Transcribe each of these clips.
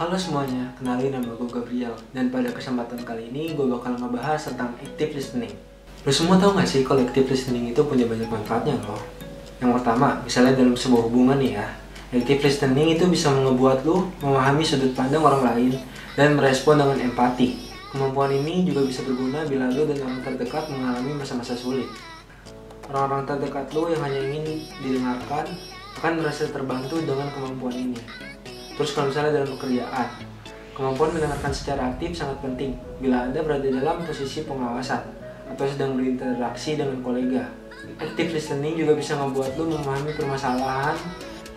Halo semuanya, kenalin nama gue Gabriel. Dan pada kesempatan kali ini gue bakal ngebahas tentang active listening. Lo semua tahu gak sih kalau active listening itu punya banyak manfaatnya loh. Yang pertama, misalnya dalam sebuah hubungan nih ya, active listening itu bisa ngebuat lo memahami sudut pandang orang lain dan merespon dengan empati. Kemampuan ini juga bisa berguna bila lo dan orang terdekat mengalami masa-masa sulit. Orang-orang terdekat lo yang hanya ingin didengarkan akan merasa terbantu dengan kemampuan ini. Terus kalau misalnya dalam pekerjaan, kemampuan mendengarkan secara aktif sangat penting bila Anda berada dalam posisi pengawasan atau sedang berinteraksi dengan kolega. Active listening juga bisa membuat lo memahami permasalahan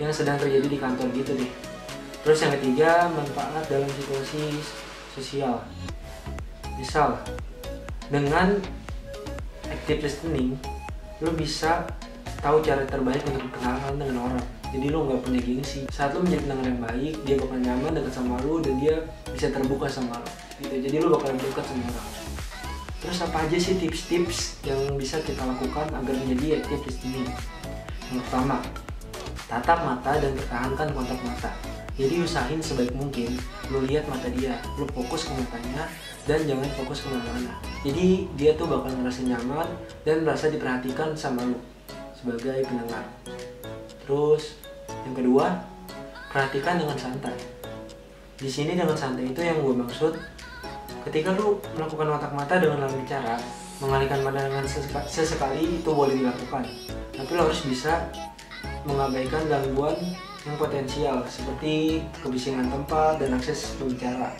yang sedang terjadi di kantor gitu deh. Terus yang ketiga, manfaat dalam situasi sosial. Misal, dengan active listening, lo bisa tahu cara terbaik untuk berkenalan dengan orang. Jadi lo nggak punya gengsi. Saat lo menjadi pendengar yang baik, dia bakal nyaman dekat sama lo dan dia bisa terbuka sama lo. Gitu. Jadi lo bakal dekat sama orang. Terus apa aja sih tips-tips yang bisa kita lakukan agar menjadi active listening? Yang pertama, tatap mata dan pertahankan kontak mata. Jadi usahain sebaik mungkin lo lihat mata dia, lo fokus ke matanya dan jangan fokus kemana-mana. Jadi dia tuh bakal ngerasa nyaman dan merasa diperhatikan sama lo sebagai pendengar. Terus yang kedua, perhatikan dengan santai. Di sini dengan santai itu yang gue maksud, ketika lu melakukan kontak mata dengan lawan bicara, mengalihkan pandangan sesekali itu boleh dilakukan. Tapi lo harus bisa mengabaikan gangguan yang potensial seperti kebisingan tempat dan akses pembicara.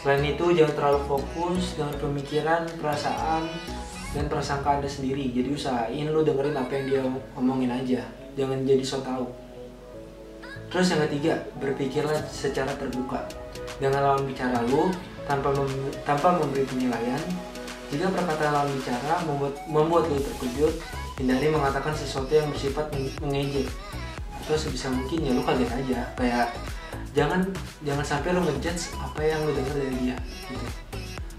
Selain itu, jangan terlalu fokus dengan pemikiran, perasaan, dan prasangka Anda sendiri. Jadi usahain lu dengerin apa yang dia omongin aja, jangan jadi so tau. Terus yang ketiga, berpikirlah secara terbuka dengan lawan bicara lu tanpa memberi penilaian. Jika perkataan lawan bicara membuat lu terkejut, hindari mengatakan sesuatu yang bersifat mengejek atau sebisa mungkin ya lu kaget aja. Kayak jangan sampai lu ngejudge apa yang lu dengar dari dia gitu.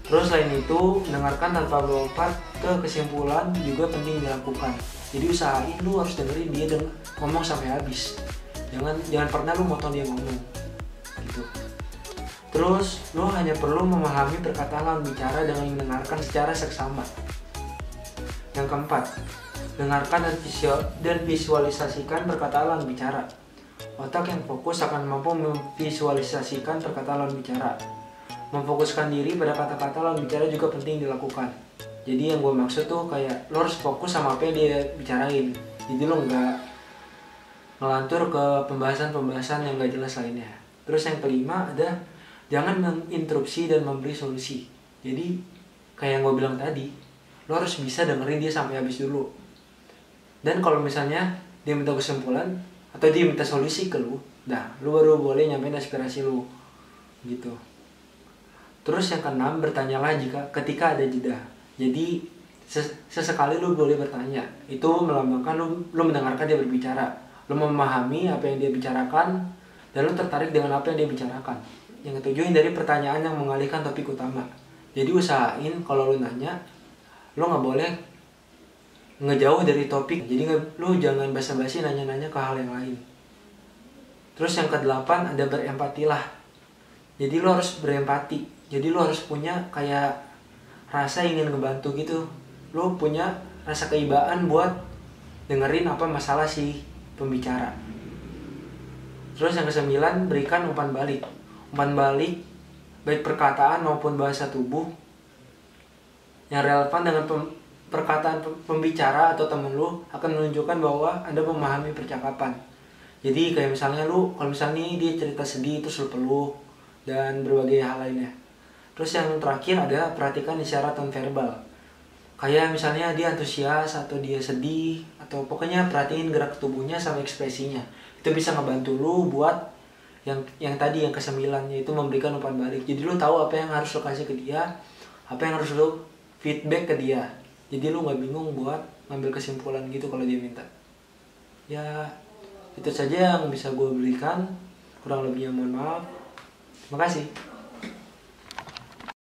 Terus selain itu, mendengarkan tanpa melompat ke kesimpulan juga penting dilakukan. Jadi usahain lu harus dengerin dia ngomong sampai habis. Jangan pernah lu motong dia ngomong gitu. Terus lu hanya perlu memahami perkataan lawan bicara dengan mendengarkan secara seksama. Yang keempat, dengarkan dan visualisasikan perkataan lawan bicara. Otak yang fokus akan mampu memvisualisasikan perkataan lawan bicara. Memfokuskan diri pada kata-kata lawan bicara juga penting dilakukan. Jadi yang gue maksud tuh kayak lo harus fokus sama apa yang dia bicarain. Jadi lo nggak ngelantur ke pembahasan yang nggak jelas lainnya. Terus yang kelima ada jangan menginterupsi dan memberi solusi. Jadi kayak yang gue bilang tadi, lo harus bisa dengerin dia sampai habis dulu. Dan kalau misalnya dia minta kesimpulan atau dia minta solusi ke lo, lo baru boleh nyampein aspirasi lo gitu. Terus yang keenam, bertanyalah ketika ada jeda. Jadi sesekali lu boleh bertanya. Itu melambangkan lu mendengarkan dia berbicara. Lu memahami apa yang dia bicarakan dan lu tertarik dengan apa yang dia bicarakan. Yang ketujuh, hindari pertanyaan yang mengalihkan topik utama. Jadi usahain kalau lu nanya, lu nggak boleh ngejauh dari topik. Jadi lu jangan basa-basi nanya-nanya ke hal yang lain. Terus yang kedelapan ada berempatilah. Jadi lu harus berempati. Jadi lo harus punya kayak rasa ingin ngebantu gitu. Lo punya rasa keibaan buat dengerin apa masalah si pembicara. Terus yang kesembilan, berikan umpan balik. Umpan balik baik perkataan maupun bahasa tubuh yang relevan dengan perkataan pembicara atau temen lo akan menunjukkan bahwa Anda memahami percakapan. Jadi kayak misalnya kalau misalnya dia cerita sedih terus lo peluk dan berbagai hal lainnya. Terus yang terakhir ada perhatikan isyarat nonverbal. Kayak misalnya dia antusias atau dia sedih atau pokoknya perhatiin gerak tubuhnya sama ekspresinya. Itu bisa ngebantu lu buat yang tadi yang kesembilan, yaitu memberikan umpan balik. Jadi lu tahu apa yang harus lu kasih ke dia, apa yang harus lu feedback ke dia. Jadi lu nggak bingung buat ngambil kesimpulan gitu kalau dia minta. Ya itu saja yang bisa gue berikan. Kurang lebihnya mohon maaf. Terima kasih.